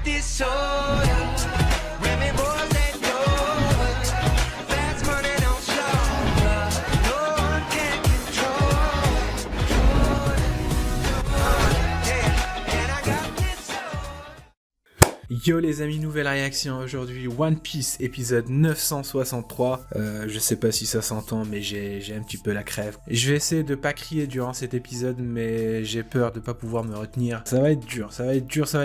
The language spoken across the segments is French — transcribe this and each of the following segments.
disorder. Women, boys, and yours. Fast money don't slow. No one can control. Yeah, and I got this soul. Yo les amis, nouvelle réaction aujourd'hui, One Piece épisode 963. Je sais pas si ça s'entend, mais j'ai un petit peu la crève. Je vais essayer de pas crier durant cet épisode, mais j'ai peur de pas pouvoir me retenir. Ça va être dur, ça va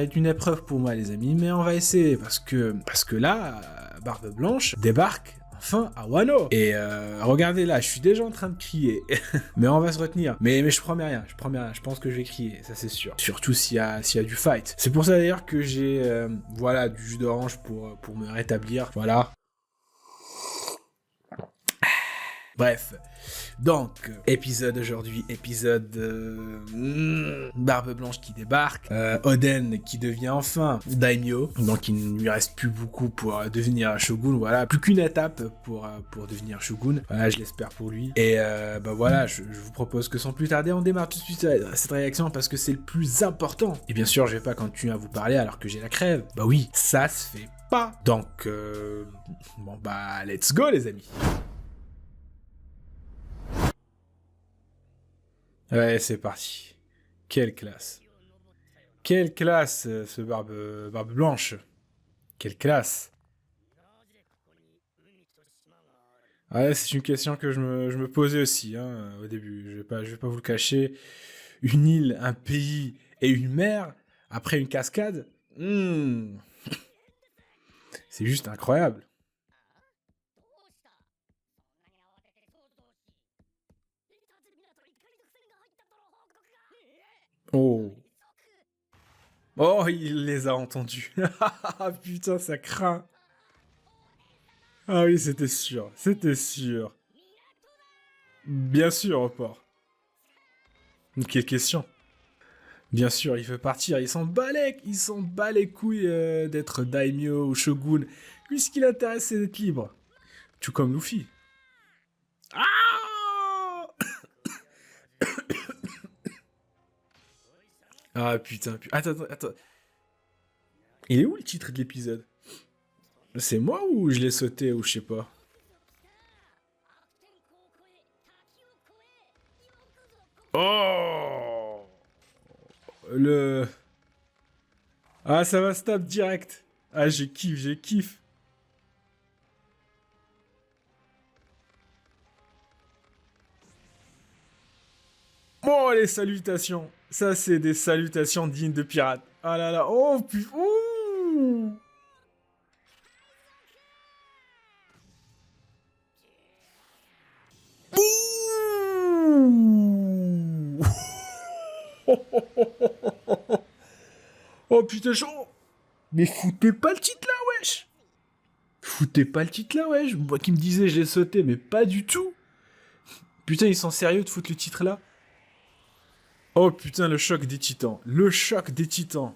être une épreuve pour moi les amis, mais on va essayer parce que là, Barbe Blanche débarque enfin à Wano. Et regardez là, je suis déjà en train de crier. Mais on va se retenir. Mais je promets rien, je pense que je vais crier, ça c'est sûr. Surtout s'il y a du fight. C'est pour ça d'ailleurs que j'ai voilà, du jus d'orange pour me rétablir. Voilà. Bref, donc, épisode aujourd'hui, Barbe Blanche qui débarque, Oden qui devient enfin Daimyo, donc il ne lui reste plus beaucoup pour devenir Shogun, voilà, plus qu'une étape pour devenir Shogun, voilà, je l'espère pour lui, et bah voilà, je vous propose que sans plus tarder, on démarre tout de suite cette réaction parce que c'est le plus important, et bien sûr, je vais pas continuer à vous parler alors que j'ai la crève, bah oui, ça se fait pas, donc, bon bah, let's go les amis. Ouais, c'est parti. Quelle classe. Quelle classe, ce barbe blanche. Quelle classe. Ouais, c'est une question que je me posais aussi, hein, au début. Je vais pas vous le cacher. Une île, un pays et une mer, après une cascade, c'est juste incroyable. Oh. Oh, il les a entendus. Putain, ça craint. Ah oui, c'était sûr. C'était sûr. Bien sûr, report. Quelle question. Bien sûr, il veut partir. Il s'en bat les couilles d'être daimyo ou shogun. Lui, ce qui l'intéresse, c'est d'être libre. Tout comme Luffy. Ah, ah putain. Attends. Il est où le titre de l'épisode? C'est moi ou je l'ai sauté ou je sais pas? Oh, le... Ah, ça va stop direct. Ah, je kiffe. Oh, les salutations. Ça, c'est des salutations dignes de pirates. Ah là là, oh putain. Ouh. Ouh. Oh putain, chaud. Mais foutez pas le titre là, wesh. Foutez pas le titre là, wesh. Moi qui me disais je l'ai sauté, mais pas du tout. Putain, ils sont sérieux de foutre le titre là? Oh putain, le choc des titans. Le choc des titans.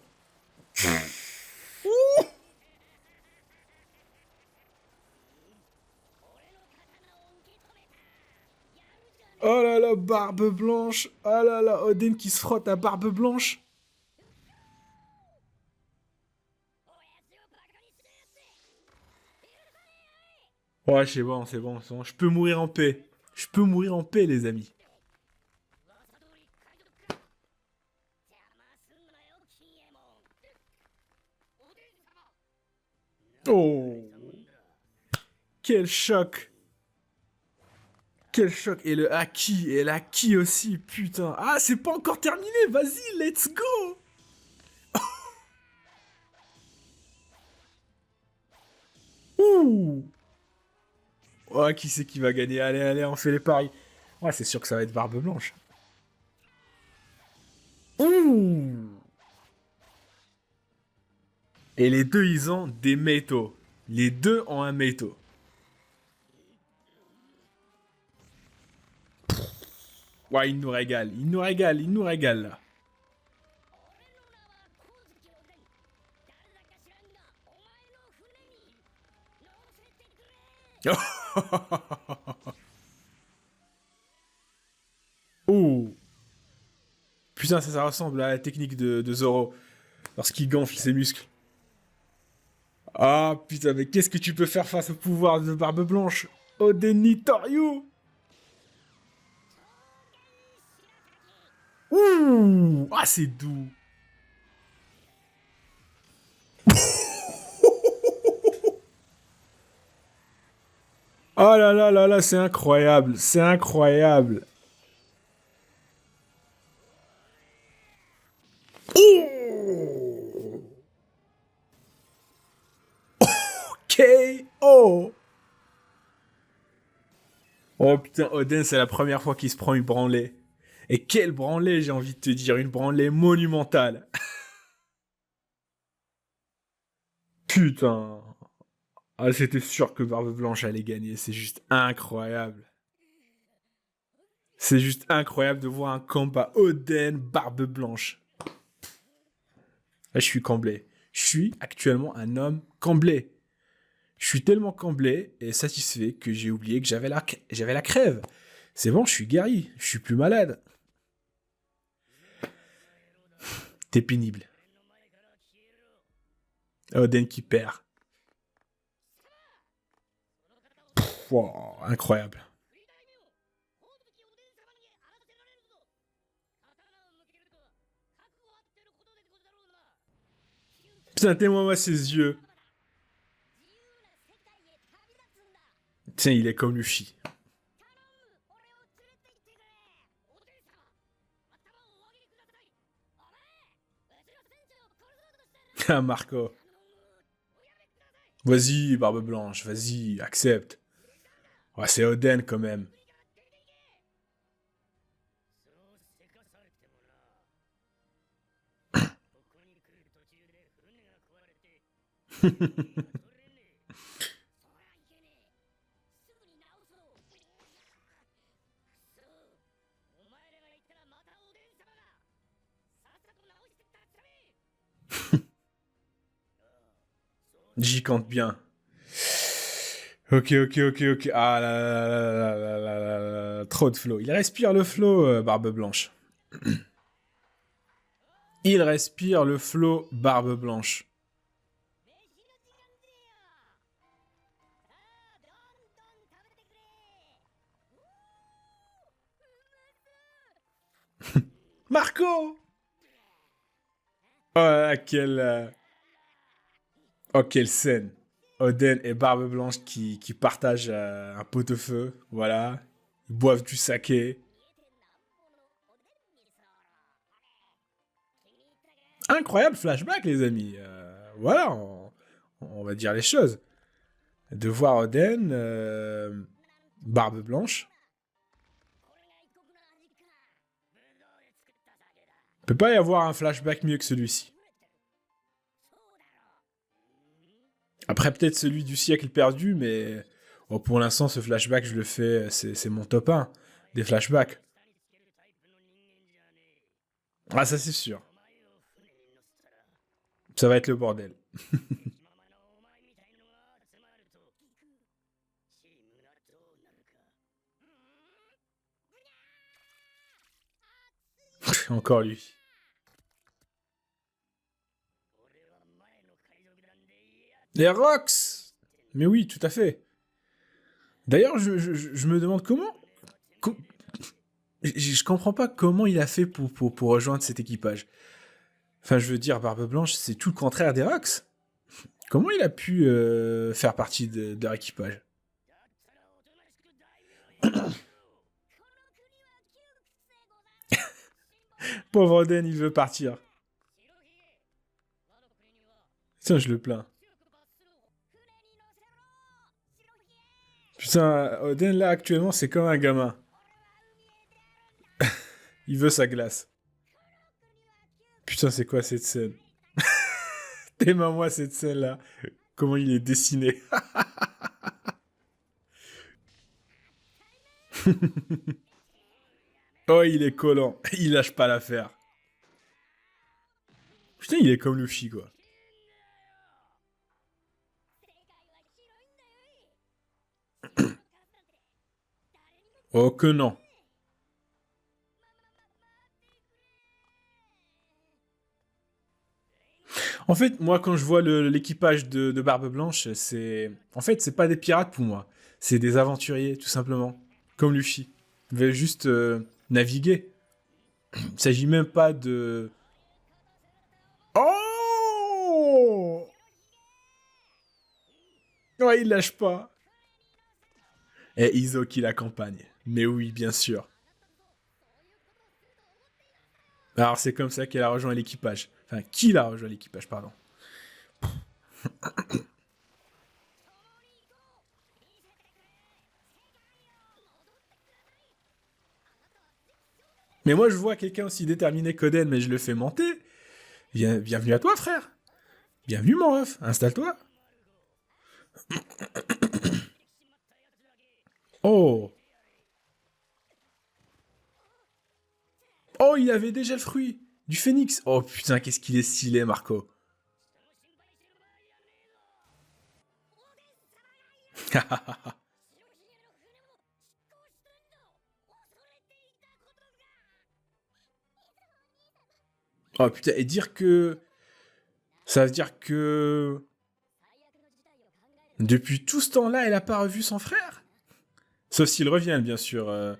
Oh là là, Barbe Blanche. Oh là là, Oden qui se frotte à Barbe Blanche. Ouais, c'est bon. Je peux mourir en paix. Les amis. Oh. Quel choc. Et le haki aussi, putain. Ah, c'est pas encore terminé. Vas-y, let's go. Ouh. Oh, qui c'est qui va gagner? Allez, on fait les paris. Ouais, c'est sûr que ça va être Barbe Blanche. Ouh. Et les deux, ils ont des métaux. Les deux ont un métaux. Ouais, il nous régale là. Oh. Putain, ça ressemble à la technique de Zoro lorsqu'il gonfle ses muscles. Ah putain, mais qu'est-ce que tu peux faire face au pouvoir de Barbe Blanche? Odeni Toryu. Ouh. Ah, c'est doux. Oh là là là là, c'est incroyable. C'est incroyable. Oh. KO. Oh putain, Oden, c'est la première fois qu'il se prend une branlée. Et quelle branlée, j'ai envie de te dire, une branlée monumentale. Putain. Ah, c'était sûr que Barbe Blanche allait gagner, c'est juste incroyable. C'est juste incroyable de voir un combat Oden Barbe Blanche. Là, je suis comblé. Je suis actuellement un homme comblé. Je suis tellement comblé et satisfait que j'ai oublié que j'avais la crève. C'est bon, je suis guéri, je suis plus malade. T'es pénible. Oden qui perd. Wow, incroyable. Putain, témoin-moi ses yeux. Tiens, il est comme Luffy. Ah, Marco. Vas-y, Barbe Blanche, vas-y, accepte. Ouais, c'est Oden quand même. J'y compte bien. Ok, ok, ok, ok. Ah là là là là là là là là. Trop de flow. Il respire le flow, Barbe Blanche. Il respire le flow, Barbe Blanche. Marco. Oh, oh, quelle scène. Oden et Barbe Blanche qui partagent un pot-au-feu. Voilà. Ils boivent du saké. Incroyable flashback, les amis. Voilà, on va dire les choses. De voir Oden, Barbe Blanche. Peut pas y avoir un flashback mieux que celui-ci. Après, peut-être celui du siècle perdu, mais bon, pour l'instant, ce flashback, je le fais, c'est mon top 1 des flashbacks. Ah, ça, c'est sûr. Ça va être le bordel. Encore lui. Les Rocks. Mais oui, tout à fait. D'ailleurs, je me demande co- je comprends pas comment il a fait pour rejoindre cet équipage. Enfin, je veux dire, Barbe Blanche, c'est tout le contraire des Rocks. Comment il a pu faire partie de leur équipage? Pauvre Oden, il veut partir. Tiens, je le plains. Putain, Oden, là, actuellement, c'est comme un gamin. Il veut sa glace. Putain, c'est quoi cette scène? Dément-moi cette scène-là. Comment il est dessiné. Oh, il est collant. Il lâche pas l'affaire. Putain, il est comme Luffy, quoi. Oh que non. En fait, moi, quand je vois l'équipage de Barbe Blanche, c'est... En fait, c'est pas des pirates pour moi. C'est des aventuriers, tout simplement. Comme Luffy. Ils veulent juste naviguer. Il s'agit même pas de... Oh! Ouais, il lâche pas. Et Izo qui l'accompagne. Mais oui, bien sûr. Alors, c'est comme ça qu'elle a rejoint l'équipage. Enfin, qu'il a rejoint l'équipage, pardon. Mais moi, je vois quelqu'un aussi déterminé qu'Oden, mais je le fais monter. Bienvenue à toi, frère. Bienvenue, mon ref. Installe-toi. Oh. Oh, il avait déjà le fruit. Du phénix. Oh, putain, qu'est-ce qu'il est stylé, Marco. Oh, putain, et dire que... Ça veut dire que... Depuis tout ce temps-là, elle a pas revu son frère? Sauf s'ils reviennent, bien sûr.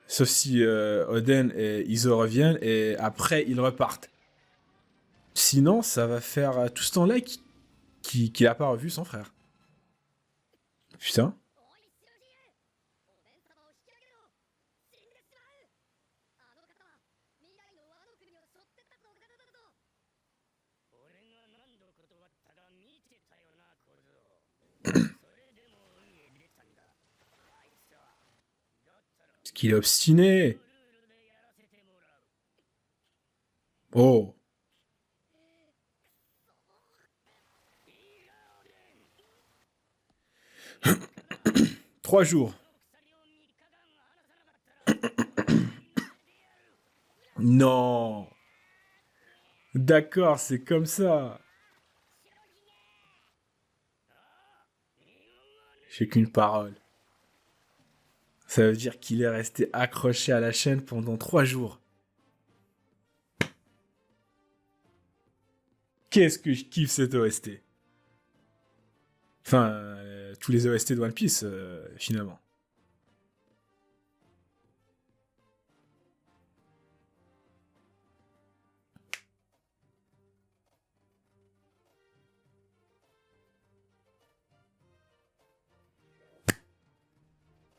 Sauf si Oden et Izo reviennent et après ils repartent. Sinon, ça va faire tout ce temps-là qu'il a pas revu son frère. Putain. Parce qu'il est obstiné. Oh. 3 jours. Non. D'accord, c'est comme ça. J'ai qu'une parole. Ça veut dire qu'il est resté accroché à la chaîne pendant 3 jours. Qu'est-ce que je kiffe cette OST. Enfin, tous les OST de One Piece, finalement.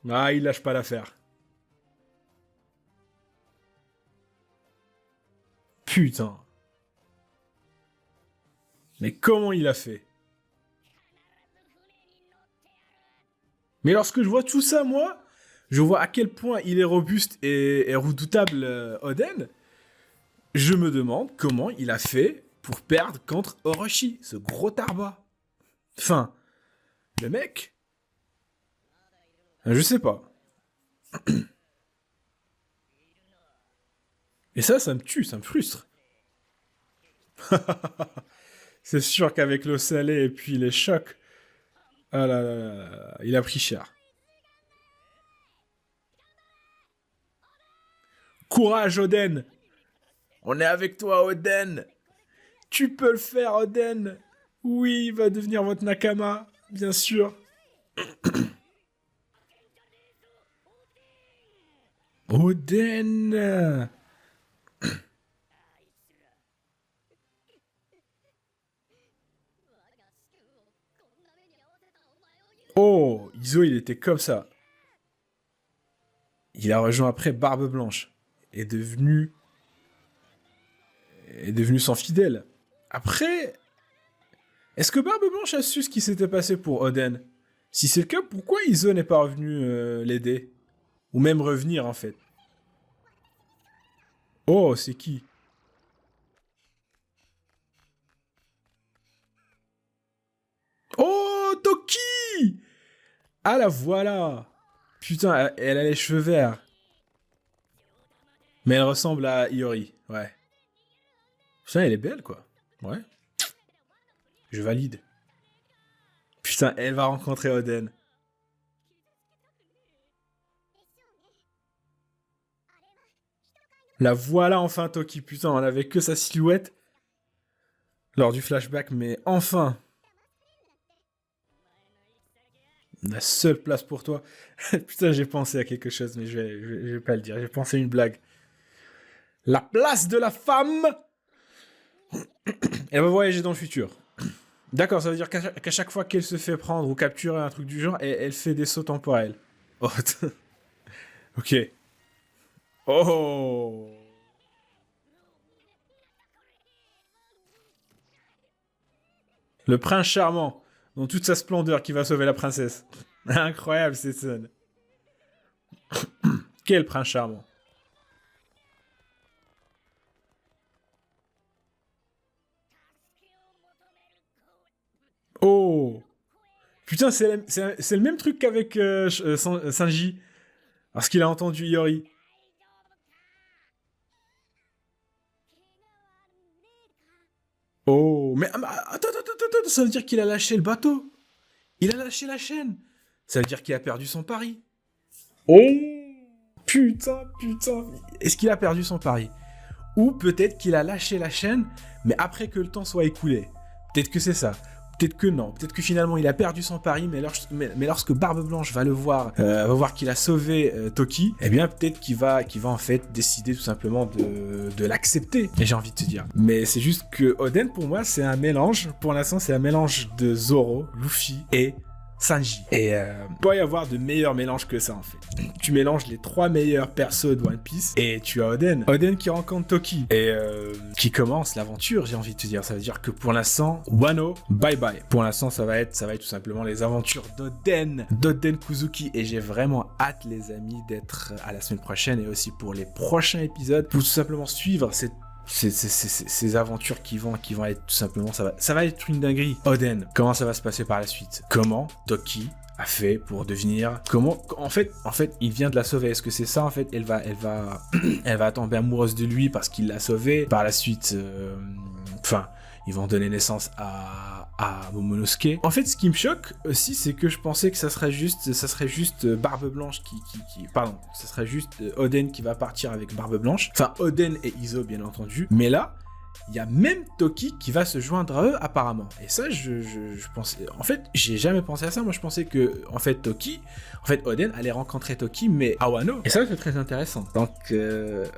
Ah, il lâche pas l'affaire. Putain. Mais comment il a fait? Mais lorsque je vois tout ça, moi, je vois à quel point il est robuste et redoutable, Oden. Je me demande comment il a fait pour perdre contre Orochi, ce gros tarba. Enfin, le mec, je sais pas. Et ça me tue, ça me frustre. C'est sûr qu'avec l'eau salée et puis les chocs, ah là là là là, il a pris cher. Courage, Oden! On est avec toi, Oden! Tu peux le faire, Oden! Oui, il va devenir votre Nakama, bien sûr. Oden! Oh, Izo, il était comme ça. Il a rejoint après Barbe Blanche. Est devenu... Est devenu son fidèle. Après, est-ce que Barbe Blanche a su ce qui s'était passé pour Oden? Si c'est le cas, pourquoi Izo n'est pas revenu l'aider? Ou même revenir, en fait. Oh, c'est qui? Oh, Toki! Ah, la voilà! Putain, elle a les cheveux verts. Mais elle ressemble à Iori, ouais. Putain, elle est belle, quoi. Ouais, je valide. Putain, elle va rencontrer Oden. La voilà enfin, Toki. Putain, on avait que sa silhouette. lors du flashback, mais enfin, la seule place pour toi. Putain, j'ai pensé à quelque chose, mais je vais pas le dire. J'ai pensé à une blague. La place de la femme. Elle va voyager dans le futur. D'accord, ça veut dire qu'à chaque fois qu'elle se fait prendre ou capturer un truc du genre, elle fait des sauts temporels. Oh, ok. Oh. Le prince charmant, dans toute sa splendeur, qui va sauver la princesse. Incroyable cette scène. Quel prince charmant. Oh. Putain, c'est le même truc qu'avec Sanji. Parce qu'il a entendu Iori. Oh. Mais attends, ça veut dire qu'il a lâché le bateau. Il a lâché la chaîne. Ça veut dire qu'il a perdu son pari. Oh. Putain. Est-ce qu'il a perdu son pari? Ou peut-être qu'il a lâché la chaîne, mais après que le temps soit écoulé. Peut-être que c'est ça. Peut-être que non. Peut-être que finalement il a perdu son pari, mais lorsque Barbe Blanche va le voir, va voir qu'il a sauvé Toki, eh bien peut-être qu'il va en fait décider tout simplement de l'accepter. Et j'ai envie de te dire. Mais c'est juste que Oden pour moi c'est un mélange. Pour l'instant c'est un mélange de Zoro, Luffy et Sanji. Et il peut y avoir de meilleurs mélanges que ça en fait. Tu mélanges les 3 meilleurs persos de One Piece et tu as Oden. Oden qui rencontre Toki et qui commence l'aventure, j'ai envie de te dire. Ça veut dire que pour l'instant, Wano, bye bye. Pour l'instant, ça va être tout simplement les aventures d'Oden Kuzuki. Et j'ai vraiment hâte les amis d'être à la semaine prochaine et aussi pour les prochains épisodes pour tout simplement suivre ces aventures qui vont être tout simplement, ça va être une dinguerie. Oden, comment ça va se passer par la suite? Comment Toki a fait pour devenir, en fait il vient de la sauver, est-ce que c'est ça en fait? Elle va tomber amoureuse de lui parce qu'il l'a sauvée. Par la suite ils vont donner naissance à Momonosuke. En fait, ce qui me choque aussi, c'est que je pensais que ça serait juste Barbe Blanche ça serait juste Oden qui va partir avec Barbe Blanche. Enfin, Oden et Izo, bien entendu. Mais là, il y a même Toki qui va se joindre à eux, apparemment. Et ça, je pensais... En fait, j'ai jamais pensé à ça. Moi, je pensais que, Oden allait rencontrer Toki, mais à Wano. Et ça, c'est très intéressant. Donc,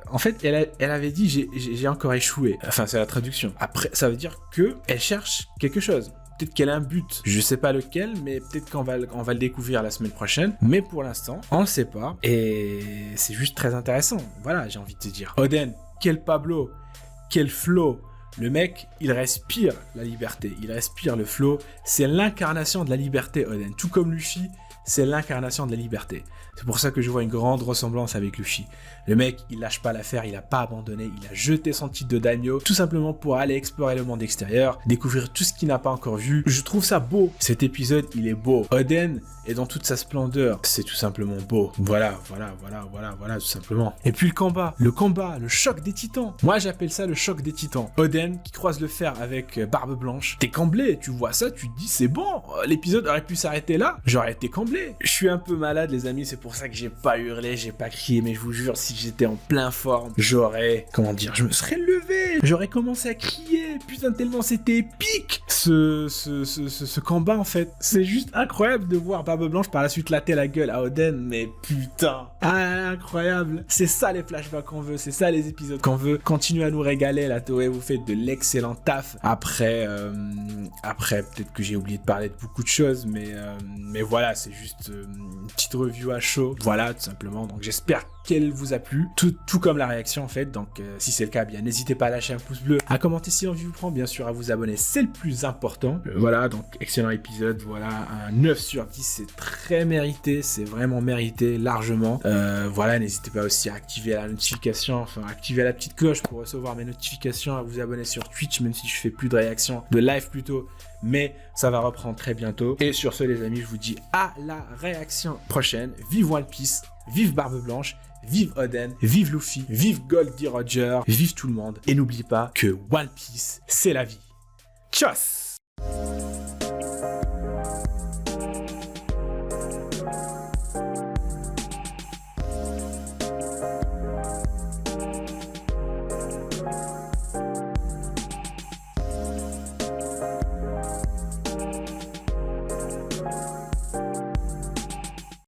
en fait, elle avait dit, j'ai encore échoué. Enfin, c'est la traduction. Après, ça veut dire que elle cherche quelque chose. Peut-être qu'elle a un but. Je sais pas lequel, mais peut-être qu'on va le découvrir la semaine prochaine. Mais pour l'instant, on ne sait pas. Et c'est juste très intéressant. Voilà, j'ai envie de te dire. Oden, quel Pablo, quel flow. Le mec, il respire la liberté. Il respire le flow. C'est l'incarnation de la liberté, Oden. Tout comme Luffy, c'est l'incarnation de la liberté. C'est pour ça que je vois une grande ressemblance avec Luffy. Le mec, il lâche pas l'affaire, il a pas abandonné, il a jeté son titre de daimyo, tout simplement pour aller explorer le monde extérieur, découvrir tout ce qu'il n'a pas encore vu. Je trouve ça beau. Cet épisode, il est beau. Oden est dans toute sa splendeur. C'est tout simplement beau. Voilà, tout simplement. Et puis le combat, le choc des titans. Moi, j'appelle ça le choc des titans. Oden qui croise le fer avec Barbe Blanche. T'es camblé, tu vois ça, tu te dis c'est bon, l'épisode aurait pu s'arrêter là. J'aurais été camblé. Je suis un peu malade, les amis, c'est pour ça que j'ai pas hurlé, j'ai pas crié, mais je vous jure, si j'étais en plein forme, je me serais levé, j'aurais commencé à crier, putain, tellement c'était épique, ce combat, en fait. C'est juste incroyable de voir Barbe Blanche par la suite latter la gueule à Oden, mais putain, incroyable. C'est ça les flashbacks qu'on veut, c'est ça les épisodes qu'on veut. Continuez à nous régaler, la Toei, vous faites de l'excellent taf. Après, peut-être que j'ai oublié de parler de beaucoup de choses, mais voilà, c'est juste une petite review à chaud. Voilà, tout simplement. Donc j'espère qu'elle vous a plu, tout comme la réaction en fait. Donc si c'est le cas, bien n'hésitez pas à lâcher un pouce bleu, à commenter si l'envie vous prend, bien sûr à vous abonner, c'est le plus important. Voilà, donc excellent épisode, voilà, un 9 sur 10, c'est très mérité, c'est vraiment mérité, largement. Voilà, n'hésitez pas aussi à activer la notification, activer la petite cloche pour recevoir mes notifications, à vous abonner sur Twitch, même si je fais plus de réactions, de live plutôt, mais ça va reprendre très bientôt. Et sur ce les amis, je vous dis à la réaction prochaine. Vive One Piece, vive Barbe Blanche, vive Oden, vive Luffy, vive Goldie Roger, vive tout le monde. Et n'oubliez pas que One Piece, c'est la vie. Tchuss!